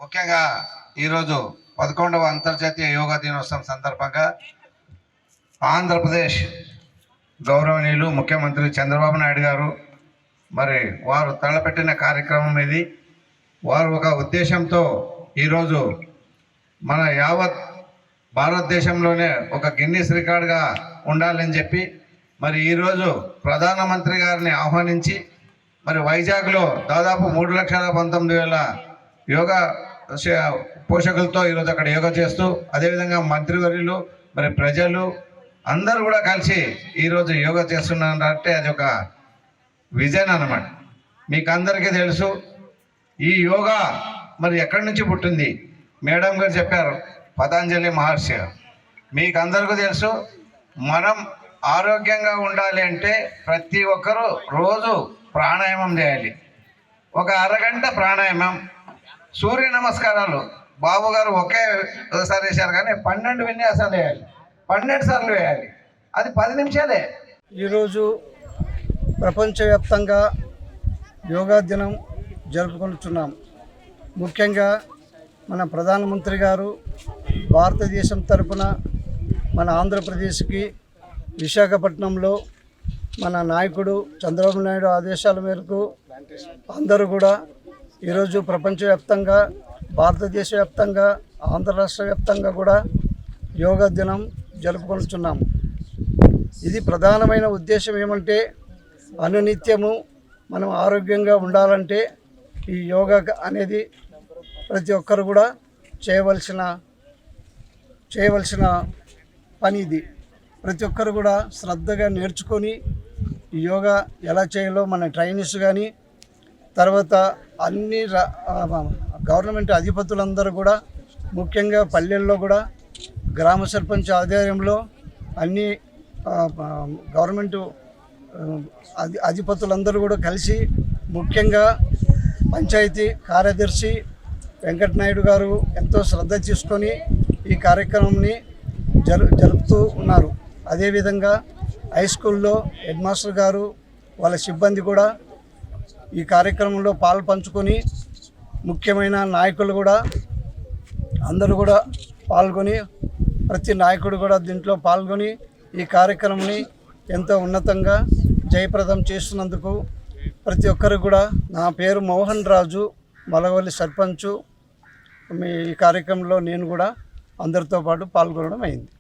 ముఖ్యంగా ఈరోజు 11వ అంతర్జాతీయ యోగా దినోత్సవం సందర్భంగా ఆంధ్రప్రదేశ్ గౌరవనీయులు ముఖ్యమంత్రి చంద్రబాబు నాయుడు గారు మరి వారు తలపెట్టిన కార్యక్రమం ఇది. వారు ఒక ఉద్దేశంతో ఈరోజు మన యావత్ భారతదేశంలోనే ఒక గిన్నిస్ రికార్డుగా ఉండాలని చెప్పి మరి ఈరోజు ప్రధానమంత్రి గారిని ఆహ్వానించి మరి వైజాగ్లో దాదాపు 3,19,000 యోగా పోషకులతో ఈరోజు అక్కడ యోగా చేస్తూ, అదేవిధంగా మంత్రివర్యులు మరి ప్రజలు అందరూ కూడా కలిసి ఈరోజు యోగా చేస్తున్నారంటే అది ఒక విజన్ అన్నమాట. మీకు అందరికీ తెలుసు ఈ యోగా మరి ఎక్కడి నుంచి పుట్టింది. మేడం గారు చెప్పారు, పతంజలి మహర్షి. మీకు అందరికీ తెలుసు, మనం ఆరోగ్యంగా ఉండాలి అంటే ప్రతి ఒక్కరూ రోజు ప్రాణాయామం చేయాలి. ఒక అరగంట ప్రాణాయామం, సూర్య నమస్కారాలు బాబు గారు ఒకేసారి వేశారు కానీ 12 విన్యాసాలు వేయాలి, 12 సార్లు వేయాలి. అది 10 నిమిషాలే. ఈరోజు ప్రపంచవ్యాప్తంగా యోగా దినం జరుపుకుంటున్నాం. ముఖ్యంగా మన ప్రధానమంత్రి గారు భారతదేశం తరపున మన ఆంధ్రప్రదేశ్కి విశాఖపట్నంలో మన నాయకుడు చంద్రబాబు నాయుడు ఆదేశాల మేరకు అందరూ కూడా ఈరోజు ప్రపంచవ్యాప్తంగా, భారతదేశ వ్యాప్తంగా, ఆంధ్ర రాష్ట్ర వ్యాప్తంగా కూడా యోగా దినం జరుపుకుంటున్నాం. ఇది ప్రధానమైన ఉద్దేశం ఏమంటే, అనునిత్యము మనం ఆరోగ్యంగా ఉండాలంటే ఈ యోగా అనేది ప్రతి ఒక్కరు కూడా చేయవలసిన పని. ఇది ప్రతి ఒక్కరు కూడా శ్రద్ధగా నేర్చుకొని ఈ యోగా ఎలా చేయాలో మన ట్రైనర్స్ కానీ, తర్వాత అన్ని గవర్నమెంట్ అధిపతులందరూ కూడా, ముఖ్యంగా పల్లెల్లో కూడా గ్రామ సర్పంచ్ ఆధ్వర్యంలో అన్ని గవర్నమెంట్ అధిపతులందరూ కూడా కలిసి, ముఖ్యంగా పంచాయతీ కార్యదర్శి వెంకటనాయుడు గారు ఎంతో శ్రద్ధ తీసుకొని ఈ కార్యక్రమాన్ని జరుపుతూ ఉన్నారు. అదేవిధంగా హై స్కూల్లో హెడ్ మాస్టర్ గారు, వాళ్ళ సిబ్బంది కూడా ఈ కార్యక్రమంలో పంచుకొని, ముఖ్యమైన నాయకులు కూడా అందరూ కూడా పాల్గొని, ప్రతి నాయకుడు కూడా దీంట్లో పాల్గొని ఈ కార్యక్రమాన్ని ఎంతో ఉన్నతంగా జయప్రదం చేస్తున్నందుకు ప్రతి ఒక్కరు కూడా, నా పేరు మోహన్ రాజు, మలగవల్లి సర్పంచు. ఈ కార్యక్రమంలో నేను కూడా అందరితో పాటు పాల్గొనడం అయింది.